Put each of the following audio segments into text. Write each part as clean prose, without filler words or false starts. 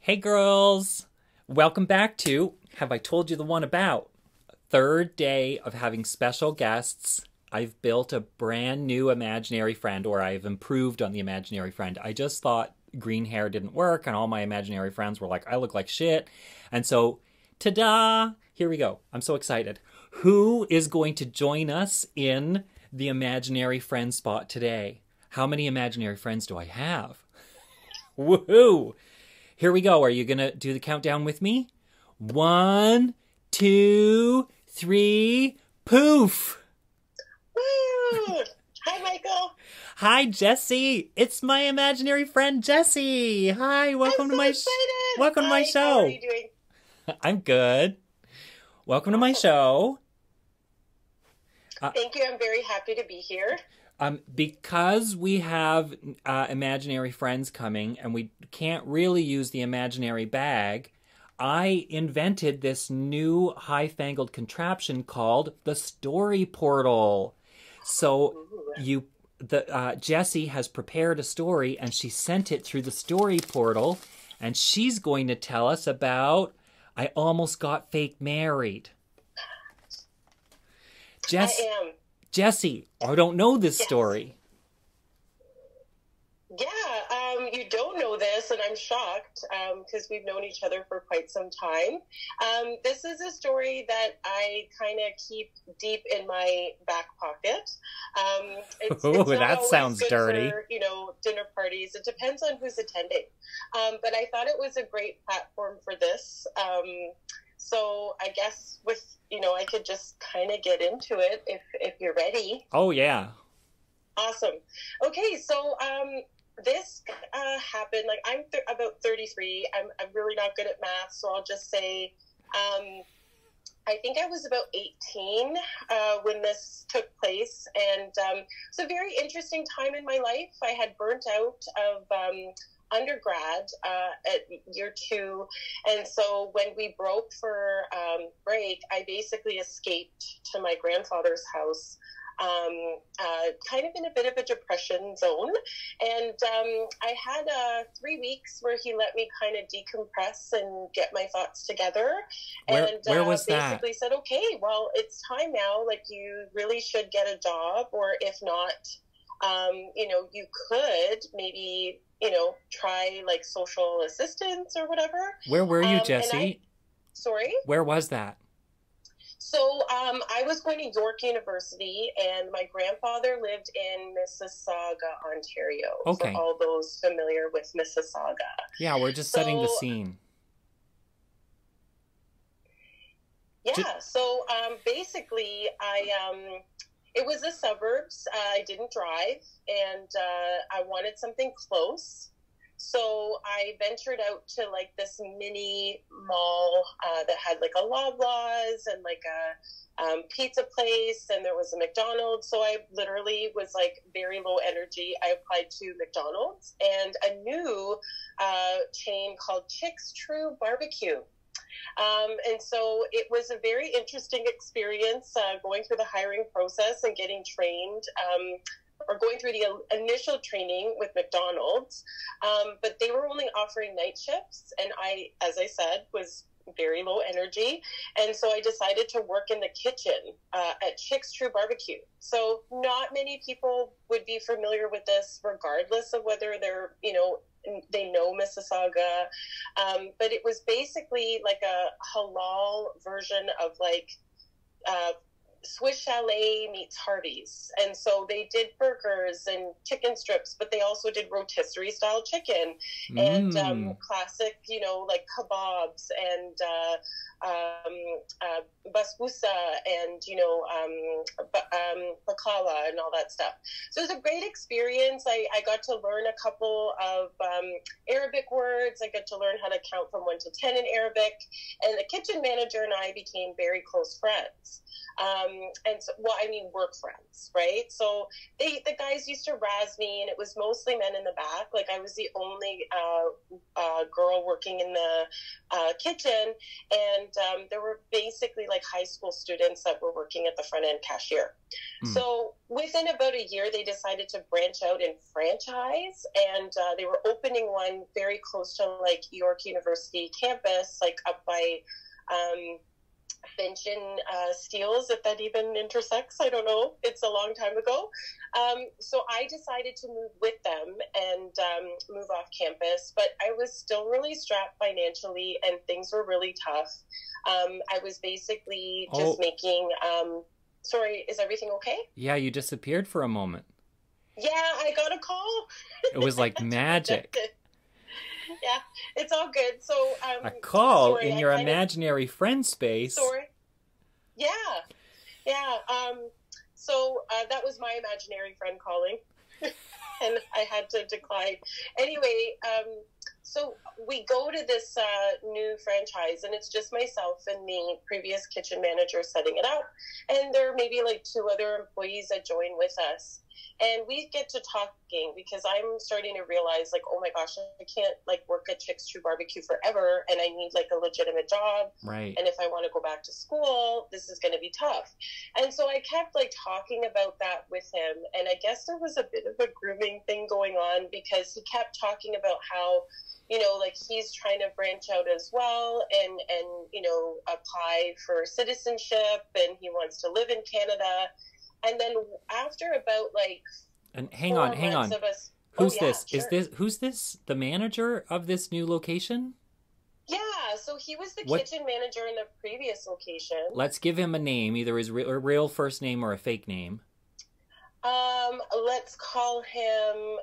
Hey girls, welcome back to Have I Told You the One About? Third day of having special guests. I've built a brand new imaginary friend, or I've improved on the imaginary friend. I just thought green hair didn't work, and all my imaginary friends were like, I look like shit. And so, ta-da! Here we go. I'm so excited. Who is going to join us in the imaginary friend spot today? How many imaginary friends do I have? Woohoo! Here we go. Are you going to do the countdown with me? 1, 2, 3, poof! Woo! Hi, Michael. Hi, Jessie. It's my imaginary friend, Jessie. Hi, welcome I'm to so my excited. welcome to my Hi, show. How are you doing? I'm good. Welcome to my show. Thank you. I'm very happy to be here. Because we have imaginary friends coming and we can't really use the imaginary bag, I invented this new high-fangled contraption called the Story Portal. So Jessie has prepared a story and she sent it through the Story Portal, and she's going to tell us about I Almost Got Fake Married. I am. Jessie, I don't know this Yes. story. Yeah, you don't know this, and I'm shocked because we've known each other for quite some time. This is a story that I kind of keep deep in my back pocket. It's Ooh, not that always sounds good dirty. for, dinner parties. It depends on who's attending. But I thought it was a great platform for this. So I guess I could just kind of get into it if you're ready. Oh, yeah. Awesome. Okay, so this happened, like I'm about 33. I'm really not good at math, so I'll just say I think I was about 18 when this took place, and it's a very interesting time in my life. I had burnt out of undergrad at year 2, and so when we broke for break, I basically escaped to my grandfather's house, kind of in a bit of a depression zone, and I had 3 weeks where he let me kind of decompress and get my thoughts together, Where was basically said, okay, well, it's time now, like you really should get a job, or if not, you could maybe try like social assistance or whatever. Where were you, Jessie? Sorry? Where was that? So I was going to York University, and my grandfather lived in Mississauga, Ontario. Okay. For all those familiar with Mississauga. Yeah, we're just setting the scene. Yeah, so basically it was the suburbs. I didn't drive, and I wanted something close. So I ventured out to like this mini mall that had like a Loblaws and like a pizza place, and there was a McDonald's. So I literally was like very low energy. I applied to McDonald's and a new chain called Chick's True Barbecue. And so it was a very interesting experience going through the hiring process and getting trained, or going through the initial training with McDonald's. But they were only offering night shifts, and I, as I said, was very low energy. And so I decided to work in the kitchen at Chick's True Barbecue. So not many people would be familiar with this, regardless of whether they know Mississauga, but it was basically like a halal version of like Swiss Chalet meets Harvey's. And so they did burgers and chicken strips, but they also did rotisserie style chicken and classic, like kebabs and basbousa and, baklava and all that stuff. So it was a great experience. I got to learn a couple of Arabic words. I got to learn how to count from 1 to 10 in Arabic. And the kitchen manager and I became very close friends. Work friends, right? So the guys used to razz me, and it was mostly men in the back. Like I was the only girl working in the kitchen, and there were basically like high school students that were working at the front end cashier. So within about a year, they decided to branch out and franchise, and they were opening one very close to like York University campus, like up by Finch and Steeles, if that even intersects. I don't know. It's a long time ago. So I decided to move with them and move off campus, but I was still really strapped financially and things were really tough. I was basically just making, sorry, is everything okay? Yeah, you disappeared for a moment. Yeah, I got a call. It was like magic. Yeah, it's all good. So a call in your imaginary friend space. Sorry. Yeah. So that was my imaginary friend calling, and I had to decline. Anyway, so we go to this new franchise, and it's just myself and the previous kitchen manager setting it up, and there are maybe like 2 other employees that join with us. And we get to talking because I'm starting to realize, like, oh my gosh, I can't like work at Chick's True Barbecue forever, and I need like a legitimate job. Right. And if I want to go back to school, this is going to be tough. And so I kept like talking about that with him, and I guess there was a bit of a grooming thing going on because he kept talking about how, you know, like he's trying to branch out as well and you know, apply for citizenship, and he wants to live in Canada. And then after about like, and hang on. Who's this? Sure. Who's this? The manager of this new location? Yeah, so he was the kitchen manager in the previous location. Let's give him a name, either his real first name or a fake name. Let's call him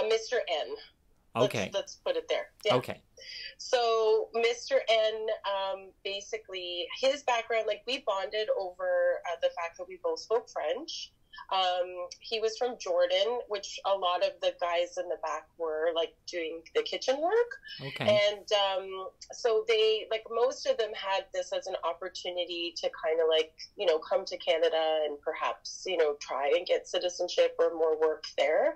Mr. N. Okay. Let's put it there. Yeah. Okay. So Mr. N, basically his background, like we bonded over the fact that we both spoke French. He was from Jordan, which a lot of the guys in the back were like doing the kitchen work. Okay. And so they, like most of them had this as an opportunity to kind of like, you know, come to Canada and perhaps, you know, try and get citizenship or more work there.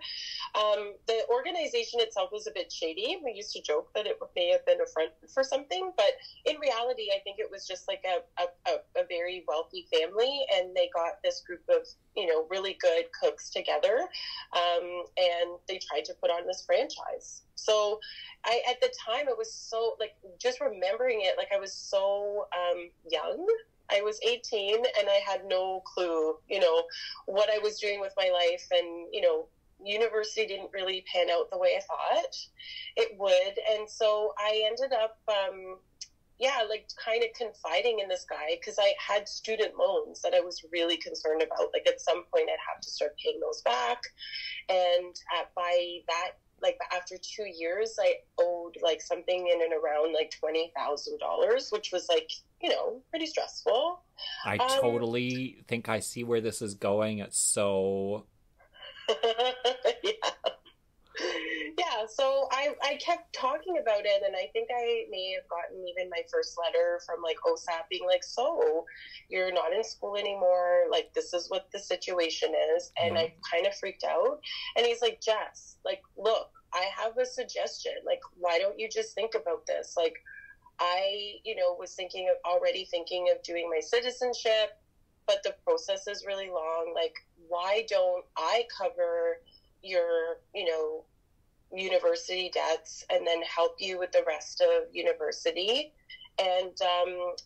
The organization itself was a bit shady. We used to joke that it may have been a front for something, but in reality, I think it was just like a very wealthy family, and they got this group of, you know, really good cooks together, and they tried to put on this franchise. So at the time, it was so, like, just remembering it, like I was so young. I was 18 and I had no clue, you know, what I was doing with my life. And, you know, university didn't really pan out the way I thought it would. And so I ended up, like kind of confiding in this guy because I had student loans that I was really concerned about. Like at some point I'd have to start paying those back. And by that, like after 2 years, I owed like something in and around like $20,000, which was like, you know, pretty stressful. I totally think I see where this is going. It's so... Yeah, so I kept talking about it, and I think I may have gotten even my first letter from like OSAP being like, so you're not in school anymore, like this is what the situation is. And I kind of freaked out, and he's like, Jess, like, look, I have a suggestion, like, why don't you just think about this? Like, I, you know, was already thinking of doing my citizenship, but the process is really long. Like, why don't I cover your, you know, university debts and then help you with the rest of university, and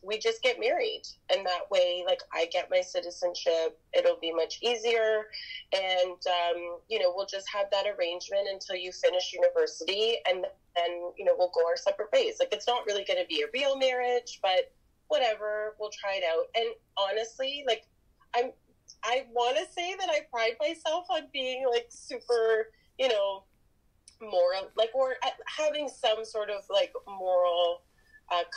we just get married, and that way, like, I get my citizenship, it'll be much easier, and you know, we'll just have that arrangement until you finish university, and then, you know, we'll go our separate ways. Like, it's not really going to be a real marriage, but whatever, we'll try it out. And honestly, like, I want to say that I pride myself on being like super, you know, moral, like, or having some sort of like moral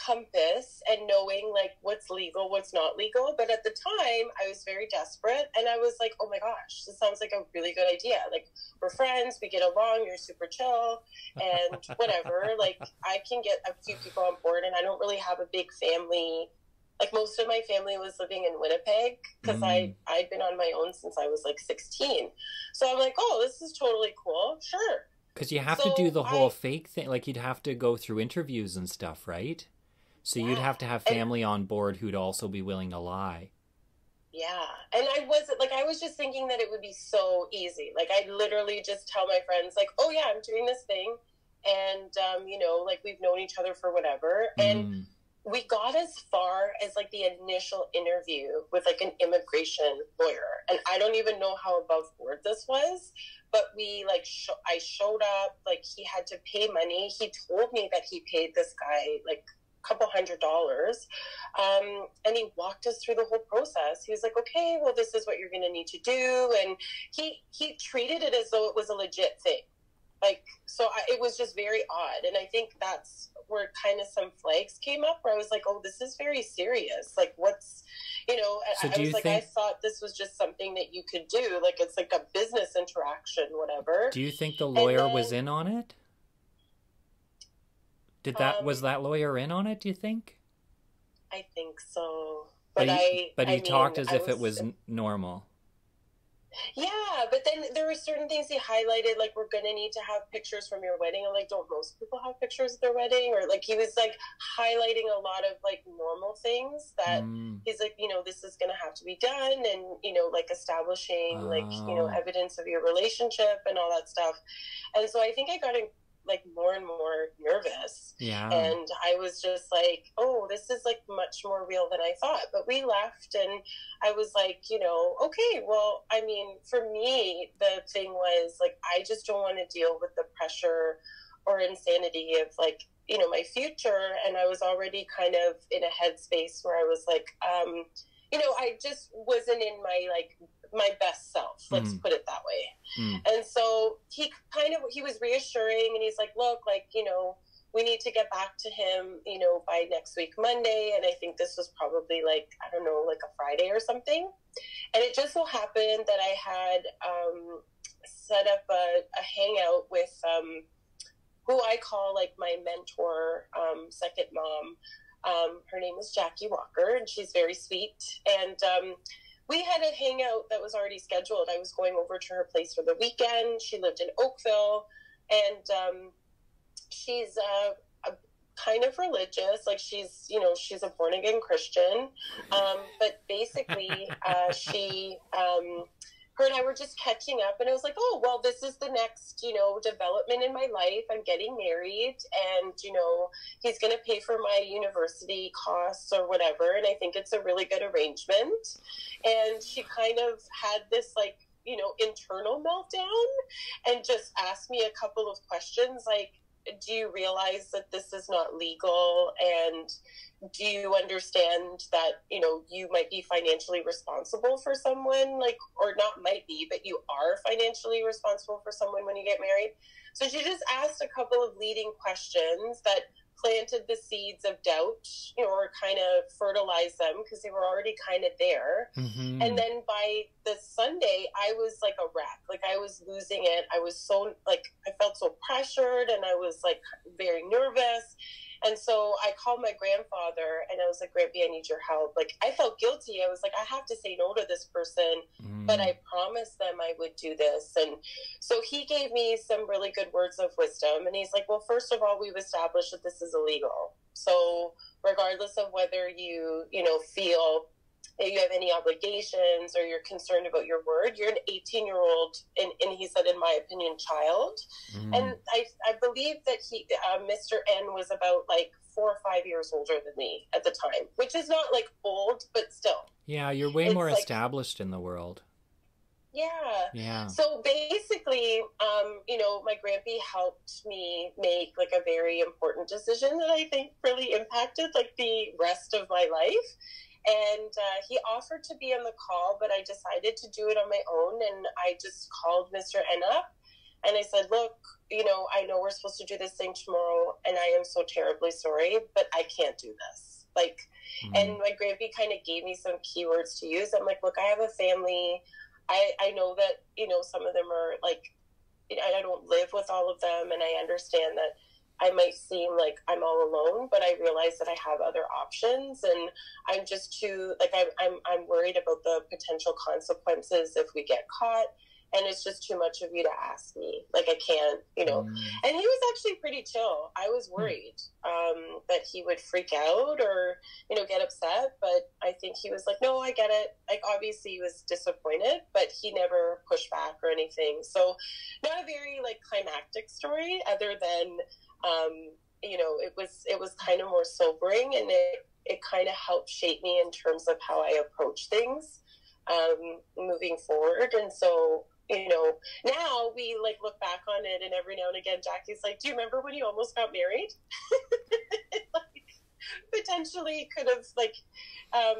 compass and knowing like what's legal, what's not legal. But at the time I was very desperate, and I was like, oh my gosh, this sounds like a really good idea. Like, we're friends, we get along, you're super chill, and whatever, like, I can get a few people on board, and I don't really have a big family. Like, most of my family was living in Winnipeg because I'd been on my own since I was like 16. So I'm like, oh, this is totally cool. Sure. Because you have to do So the whole fake thing. Like, you'd have to go through interviews and stuff, right? So you'd have to have family on board who'd also be willing to lie. Yeah. And I was just thinking that it would be so easy. Like, I'd literally just tell my friends, like, oh, yeah, I'm doing this thing. And, like, we've known each other for whatever. And we got as far as, like, the initial interview with, like, an immigration lawyer. And I don't even know how above board this was. But we, like, I showed up, like, he had to pay money. He told me that he paid this guy, like, a couple $100. And he walked us through the whole process. He was like, okay, well, this is what you're going to need to do. And he treated it as though it was a legit thing. Like, so it was just very odd. And I think that's where kind of some flags came up where I was like, oh, this is very serious. Like, what's, So I was like, I thought this was just something that you could do. Like, it's like a business interaction, whatever. Do you think the lawyer was in on it? Was that lawyer in on it, do you think? I think so. But he talked as if it was normal. Yeah, but then there were certain things he highlighted, like, we're going to need to have pictures from your wedding. I'm like, don't most people have pictures of their wedding? Or, like, he was, like, highlighting a lot of, like, normal things that he's like, this is going to have to be done. And, like, establishing, evidence of your relationship and all that stuff. And so I think I got like more and more nervous. Yeah. And I was just like, oh, this is like much more real than I thought. But we left and I was like, okay, well, I mean, for me, the thing was like, I just don't want to deal with the pressure or insanity of like, my future. And I was already kind of in a headspace where I was like, I just wasn't in my best self, let's put it that way. And so he was reassuring and he's like, look, like, we need to get back to him, by next week, Monday. And I think this was probably like, I don't know, like a Friday or something. And it just so happened that I had set up a hangout with who I call like my mentor, second mom. Her name is Jackie Walker, and she's very sweet. And we had a hangout that was already scheduled. I was going over to her place for the weekend. She lived in Oakville, and she's a kind of religious. Like she's a born again Christian. But basically, her and I were just catching up, and I was like, oh, well, this is the next, development in my life. I'm getting married, and, he's going to pay for my university costs or whatever. And I think it's a really good arrangement. And she kind of had this, like, internal meltdown and just asked me a couple of questions like, do you realize that this is not legal? And do you understand that, you might be financially responsible for someone, like, or not might be, but you are financially responsible for someone when you get married? So she just asked a couple of leading questions that planted the seeds of doubt, or kind of fertilized them because they were already kind of there. Mm-hmm. And then by the Sunday, I was like a wreck. Like I was losing it. I was so like, I felt so pressured and I was like very nervous. And so I called my grandfather and I was like, Grampy, I need your help. Like I felt guilty. I was like, I have to say no to this person, but I promised them I would do this. And so he gave me some really good words of wisdom. And he's like, well, first of all, we've established that this is illegal. So regardless of whether you feel that you have any obligations or you're concerned about your word, you're an 18-year-old, and he said, in my opinion, child. And I believe that Mr. N was about like 4 or 5 years older than me at the time, which is not like old, but still. Yeah, you're way more established in the world. Yeah. So basically, my grampy helped me make like a very important decision that I think really impacted like the rest of my life. And he offered to be on the call, but I decided to do it on my own. And I just called Mr. N up and I said, look, I know we're supposed to do this thing tomorrow and I am so terribly sorry, but I can't do this. Like, and my grampy kind of gave me some keywords to use. I'm like, look, I have a family. I know that, some of them are like, I don't live with all of them. And I understand that I might seem like I'm all alone, but I realize that I have other options, and I'm just too, like, I'm worried about the potential consequences if we get caught. and it's just too much of you to ask me. Like, I can't, you know. And he was actually pretty chill. I was worried that he would freak out or, you know, get upset, but I think he was like, no, I get it. Like, obviously he was disappointed, but he never pushed back or anything. So not a very, like, climactic story, other than, you know, it was kind of more sobering, and it kind of helped shape me in terms of how I approach things moving forward. And so, you know, now we like look back on it, and every now and again Jackie's like, do you remember when you almost got married? Like, potentially could have, like, I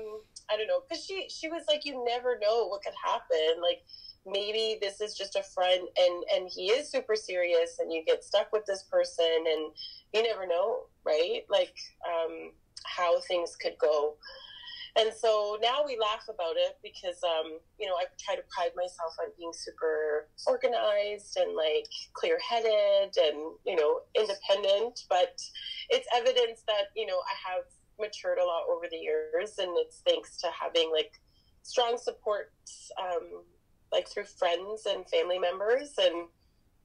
don't know, because she was like, you never know what could happen. Like, maybe this is just a friend, and he is super serious, and you get stuck with this person, and you never know, right? Like, how things could go. And so now we laugh about it because, you know, I try to pride myself on being super organized and, like, clear-headed and, you know, independent. But it's evidence that, you know, I have matured a lot over the years, and it's thanks to having, like, strong support, like, through friends and family members. And,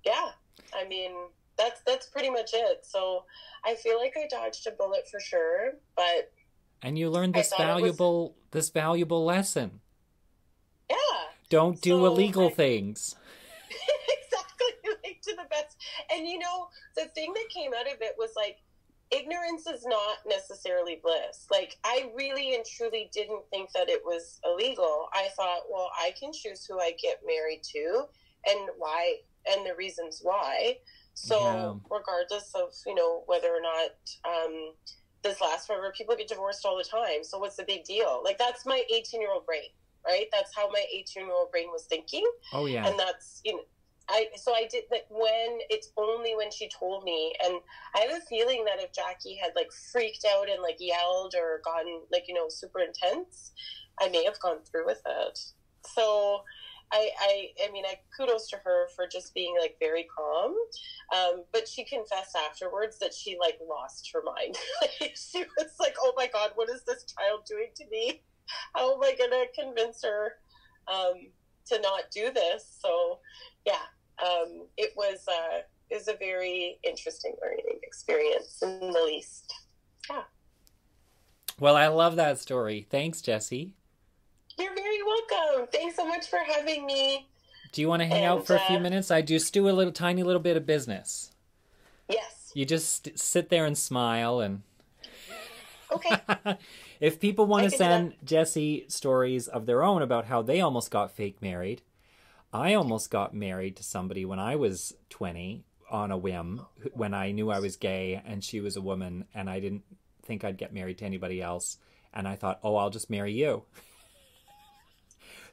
yeah, I mean, that's pretty much it. So I feel like I dodged a bullet for sure, but... And you learned this valuable lesson. Yeah. Don't do illegal things. Exactly, like, to the best. And, you know, the thing that came out of it was, like, ignorance is not necessarily bliss. Like, I really and truly didn't think that it was illegal. I thought, well, I can choose who I get married to and why, and the reasons why. So regardless of, you know, whether or not this lasts forever, people get divorced all the time. So what's the big deal? Like, that's my 18-year-old brain, right? That's how my 18-year-old brain was thinking. Oh, yeah. And that's, you know, I did that it's only when she told me. And I have a feeling that if Jackie had, like, freaked out and, like, yelled or gotten, like, you know, super intense, I may have gone through with it. So I mean, kudos to her for just being, like, very calm. But she confessed afterwards that she, like, lost her mind. She was like, oh my God, what is this child doing to me? How am I going to convince her to not do this? So, yeah, it was a very interesting learning experience, in the least. Yeah. Well, I love that story. Thanks, Jessie. You're very welcome. Thanks so much for having me. Do you want to hang out for a few minutes? I just do a tiny little bit of business. Yes. You just sit there and smile and... Okay. If people want to send Jessie stories of their own about how they almost got fake married, I almost got married to somebody when I was 20 on a whim, when I knew I was gay and she was a woman, and I didn't think I'd get married to anybody else. And I thought, oh, I'll just marry you.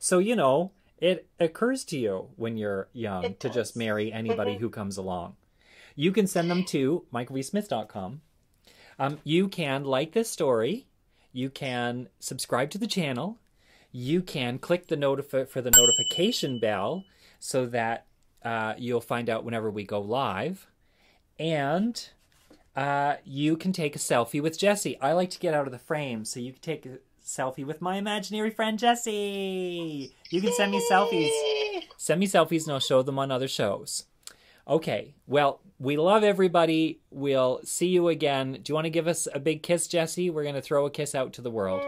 So, you know, it occurs to you when you're young to just marry anybody who comes along. You can send them to michaelvsmith.com. You can like this story. You can subscribe to the channel. You can click the for the notification bell so that you'll find out whenever we go live. And you can take a selfie with Jessie. I like to get out of the frame, so you can take a selfie with my imaginary friend Jessie. You can send me selfies. Send me selfies and I'll show them on other shows. Okay, well, we love everybody. We'll see you again. Do you want to give us a big kiss, Jessie? We're going to throw a kiss out to the world.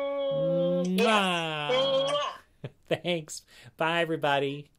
Yes. Thanks. Bye, everybody.